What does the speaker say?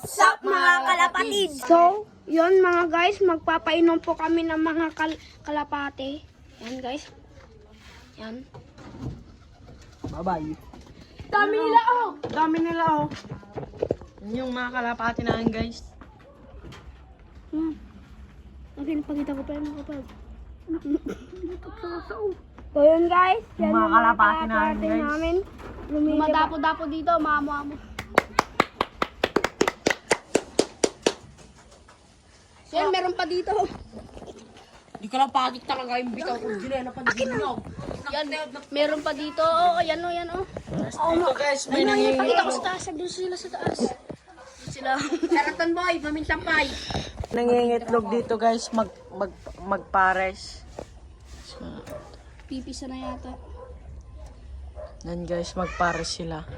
What's up mga kalapatid? So, yun mga guys, magpapainom po kami ng mga kalapate. Yan guys. Yan. Bye-bye. Dami nila oh! Dami nila oh. Yun yung mga kalapati namin guys. Okay, napakita ko pa yun kapag. So yun guys, yan Mga yung kalapati namin, guys. namin. Lumadapo-dapo dito, mamo-amo. So yan, meron pa dito. Di ka lang patik talaga yung bitaw ko. Ginena pa din nyo. Yan, meron pa dito. Oh, yan oh, yan oh. Dito guys, may nangyayari. Pakita ko sa taas, doon sila sa taas. Doon sila. Saratan boy, mamintang pay. Nangingitlog dito guys, magpares. Pipisa na yata. Yan guys, magpares sila.